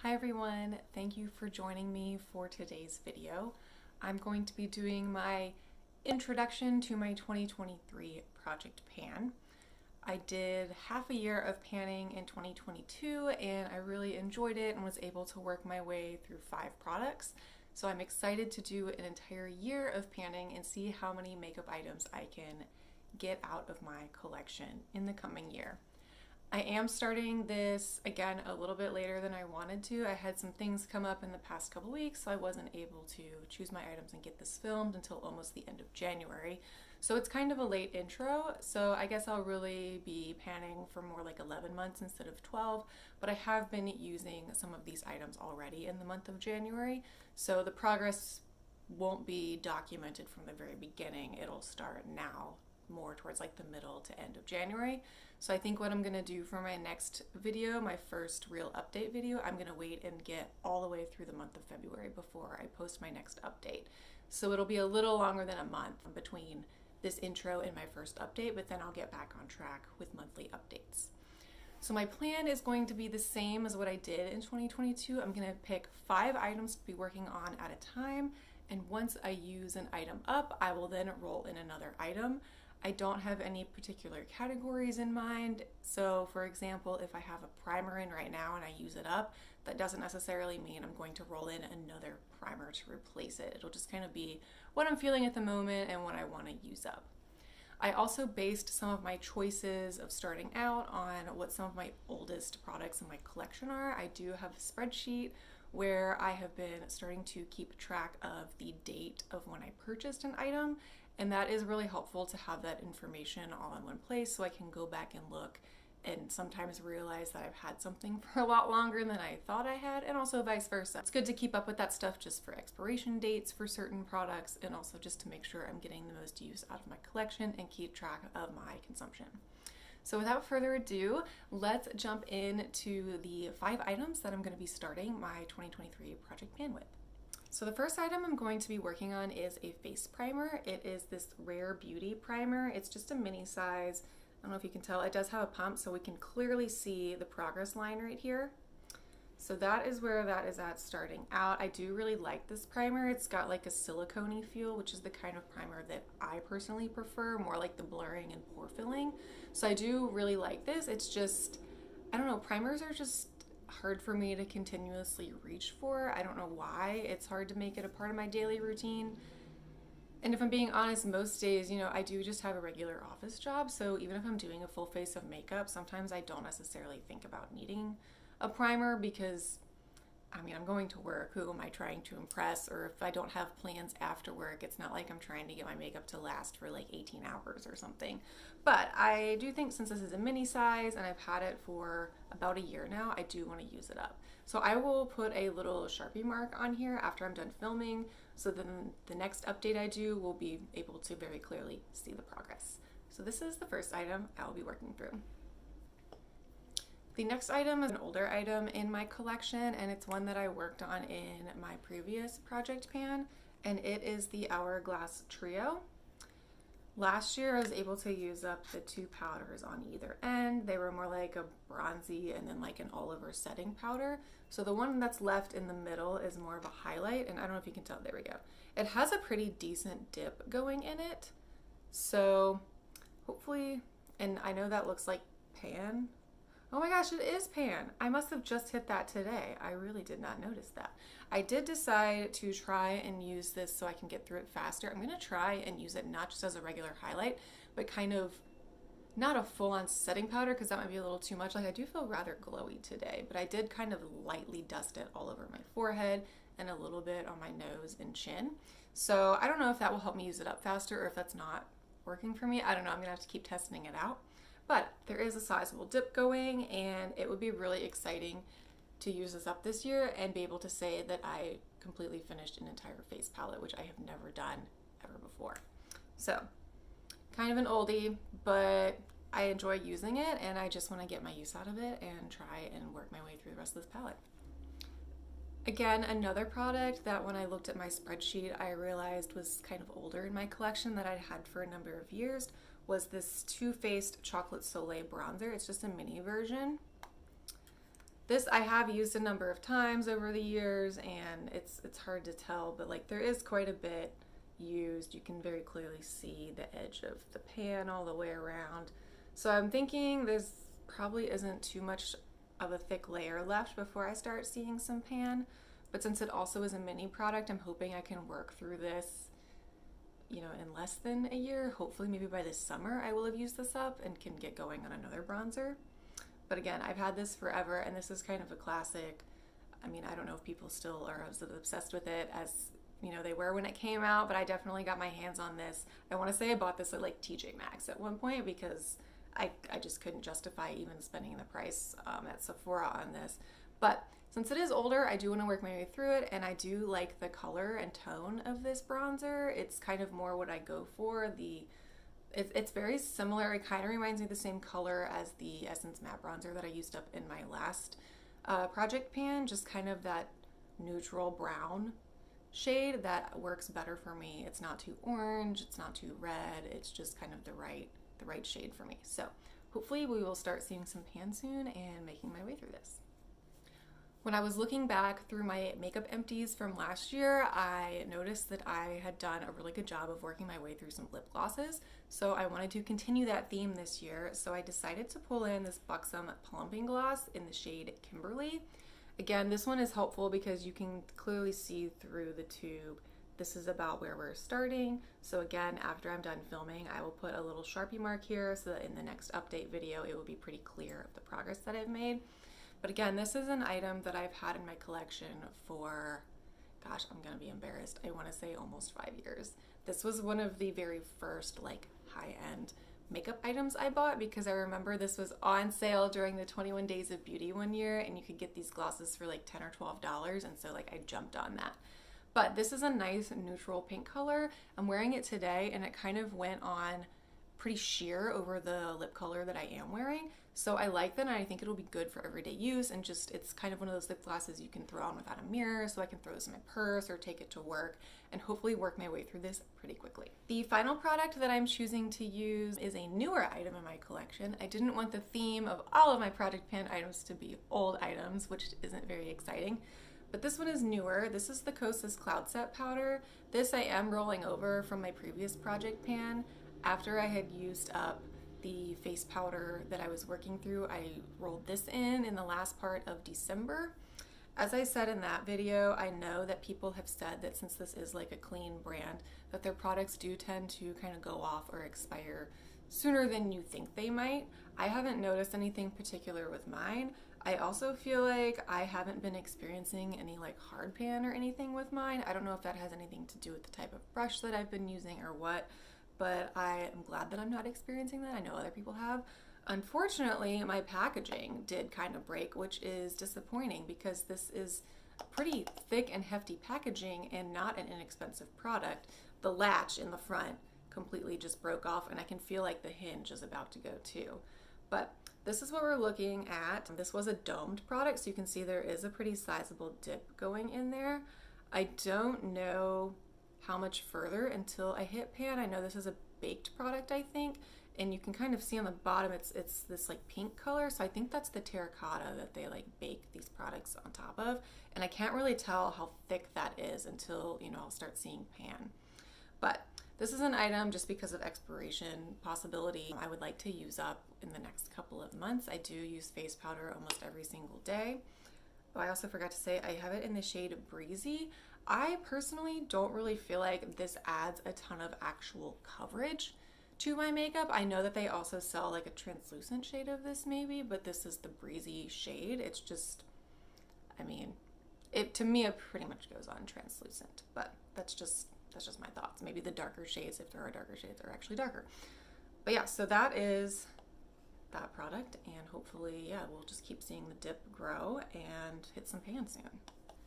Hi everyone, thank you for joining me for today's video. I'm going to be doing my introduction to my 2023 project pan. I did half a year of panning in 2022 and I really enjoyed it and was able to work my way through 5 products. So I'm excited to do an entire year of panning and see how many makeup items I can get out of my collection in the coming year. I am starting this again a little bit later than I wanted to. I had some things come up in the past couple weeks, so I wasn't able to choose my items and get this filmed until almost the end of January. So it's kind of a late intro, so I guess I'll really be panning for more like 11 months instead of 12, but I have been using some of these items already in the month of January, so the progress won't be documented from the very beginning. It'll start now, more towards like the middle to end of January. So I think what I'm going to do for my next video, my first real update video, I'm going to wait and get all the way through the month of February before I post my next update. So it'll be a little longer than a month between this intro and my first update, but then I'll get back on track with monthly updates. So my plan is going to be the same as what I did in 2022. I'm going to pick 5 items to be working on at a time, and once I use an item up, I will then roll in another item. I don't have any particular categories in mind. So for example, if I have a primer in right now and I use it up, that doesn't necessarily mean I'm going to roll in another primer to replace it. It'll just kind of be what I'm feeling at the moment and what I want to use up. I also based some of my choices of starting out on what some of my oldest products in my collection are. I do have a spreadsheet where I have been starting to keep track of the date of when I purchased an item, and that is really helpful to have that information all in one place so I can go back and look and sometimes realize that I've had something for a lot longer than I thought I had, and also vice versa. It's good to keep up with that stuff just for expiration dates for certain products, and also just to make sure I'm getting the most use out of my collection and keep track of my consumption. So without further ado, let's jump into the 5 items that I'm going to be starting my 2023 project pan with. So the first item I'm going to be working on is a face primer. It is this Rare Beauty primer. It's just a mini size. I don't know if you can tell, it does have a pump so we can clearly see the progress line right here. So that is where that is at starting out. I do really like this primer. It's got like a silicone-y feel, which is the kind of primer that I personally prefer, more like the blurring and pore filling. So I do really like this. It's just, I don't know, primers are just hard for me to continuously reach for. I don't know why. It's hard to make it a part of my daily routine. And if I'm being honest, most days, I do just have a regular office job. So even if I'm doing a full face of makeup, sometimes I don't necessarily think about needing a primer because, I'm going to work. Who am I trying to impress? Or if I don't have plans after work, it's not like I'm trying to get my makeup to last for like 18 hours or something. But I do think since this is a mini size and I've had it for about a year now, I do want to use it up. So I will put a little Sharpie mark on here after I'm done filming, so then the next update I do will be able to very clearly see the progress. So this is the first item I will be working through. The next item is an older item in my collection, and it's one that I worked on in my previous project pan, and it is the Hourglass Trio. Last year I was able to use up the 2 powders on either end. They were more like a bronzy and then like an olive setting powder. So the one that's left in the middle is more of a highlight, and I don't know if you can tell, there we go. It has a pretty decent dip going in it. So hopefully, and I know that looks like pan. Oh my gosh, it is pan. I must have just hit that today. I really did not notice that. I did decide to try and use this so I can get through it faster. I'm gonna try and use it not just as a regular highlight, but kind of not a full-on setting powder because that might be a little too much. Like, I do feel rather glowy today, but I did kind of lightly dust it all over my forehead and a little bit on my nose and chin. So I don't know if that will help me use it up faster or if that's not working for me. I don't know, I'm gonna have to keep testing it out. But there is a sizable dip going, and it would be really exciting to use this up this year and be able to say that I completely finished an entire face palette, which I have never done ever before. So kind of an oldie, but I enjoy using it and I just want to get my use out of it and try and work my way through the rest of this palette. Again, another product that when I looked at my spreadsheet, I realized was kind of older in my collection that I'd had for a number of years was this Too Faced Chocolate Soleil bronzer. It's just a mini version. This I have used a number of times over the years, and it's hard to tell, but like there is quite a bit used. You can very clearly see the edge of the pan all the way around. So I'm thinking there's probably isn't too much of a thick layer left before I start seeing some pan. But since it also is a mini product, I'm hoping I can work through this, you know, in less than a year. Hopefully maybe by this summer I will have used this up and can get going on another bronzer. But again, I've had this forever, and this is kind of a classic. I mean, I don't know if people still are as obsessed with it as, you know, they were when it came out, but I definitely got my hands on this. I want to say I bought this at like TJ Maxx at one point because I just couldn't justify even spending the price at Sephora on this. But since it is older, I do want to work my way through it, and I do like the color and tone of this bronzer. It's kind of more what I go for. It's very similar. It kind of reminds me of the same color as the Essence Matte Bronzer that I used up in my last project pan, just kind of that neutral brown shade that works better for me. It's not too orange, it's not too red, it's just kind of the right shade for me. So hopefully we will start seeing some pan soon and making my way through this. When I was looking back through my makeup empties from last year, I noticed that I had done a really good job of working my way through some lip glosses. So I wanted to continue that theme this year. So I decided to pull in this Buxom Plumping Gloss in the shade Kimberly. Again, this one is helpful because you can clearly see through the tube. This is about where we're starting. So again, after I'm done filming, I will put a little Sharpie mark here so that in the next update video, it will be pretty clear of the progress that I've made. But again, this is an item that I've had in my collection for, gosh, I'm gonna be embarrassed, I wanna say almost 5 years. This was one of the very first like high-end makeup items I bought because I remember this was on sale during the 21 Days of Beauty one year, and you could get these glosses for like $10 or $12, and so like I jumped on that. But this is a nice neutral pink color. I'm wearing it today, and it kind of went on pretty sheer over the lip color that I am wearing. So I like that, and I think it'll be good for everyday use, and just it's kind of one of those lip glosses you can throw on without a mirror, so I can throw this in my purse or take it to work and hopefully work my way through this pretty quickly. The final product that I'm choosing to use is a newer item in my collection. I didn't want the theme of all of my project pan items to be old items, which isn't very exciting. But this one is newer. This is the Kosas Cloud Set Powder. This I am rolling over from my previous project pan. After I had used up the face powder that I was working through, I rolled this in the last part of December. As I said in that video, I know that people have said that since this is like a clean brand, that their products do tend to kind of go off or expire sooner than you think they might. I haven't noticed anything particular with mine. I also feel like I haven't been experiencing any like hard pan or anything with mine. I don't know if that has anything to do with the type of brush that I've been using or what, but I am glad that I'm not experiencing that. I know other people have. Unfortunately, my packaging did kind of break, which is disappointing because this is pretty thick and hefty packaging and not an inexpensive product. The latch in the front completely just broke off, and I can feel like the hinge is about to go too. But this is what we're looking at. This was a domed product, so you can see there is a pretty sizable dip going in there. I don't know how much further until I hit pan. I know this is a baked product, I think, and you can kind of see on the bottom it's this like pink color, so I think that's the terracotta that they like bake these products on top of, and I can't really tell how thick that is until, you know, I'll start seeing pan. But this is an item just because of expiration possibility I would like to use up in the next couple of months. I do use face powder almost every single day. Oh, I also forgot to say I have it in the shade Breezy. I personally don't really feel like this adds a ton of actual coverage to my makeup. I know that they also sell like a translucent shade of this maybe, but this is the Breezy shade. It's just, I mean, to me it pretty much goes on translucent, but that's just my thoughts. Maybe the darker shades, if there are darker shades, are actually darker. But yeah, so that is that product, and hopefully, yeah, we'll just keep seeing the dip grow and hit some pan soon.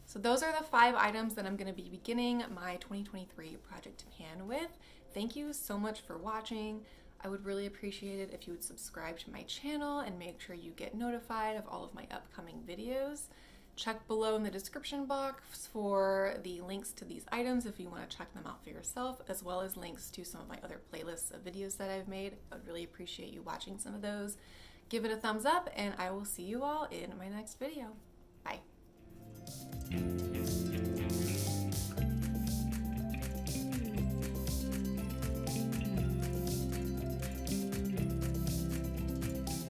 So those are the 5 items that I'm going to be beginning my 2023 project pan with. Thank you so much for watching. I would really appreciate it if you would subscribe to my channel and make sure you get notified of all of my upcoming videos. Check below in the description box for the links to these items if you want to check them out for yourself, as well as links to some of my other playlists of videos that I've made. I would really appreciate you watching some of those. give it a thumbs up, and I will see you all in my next video. Bye.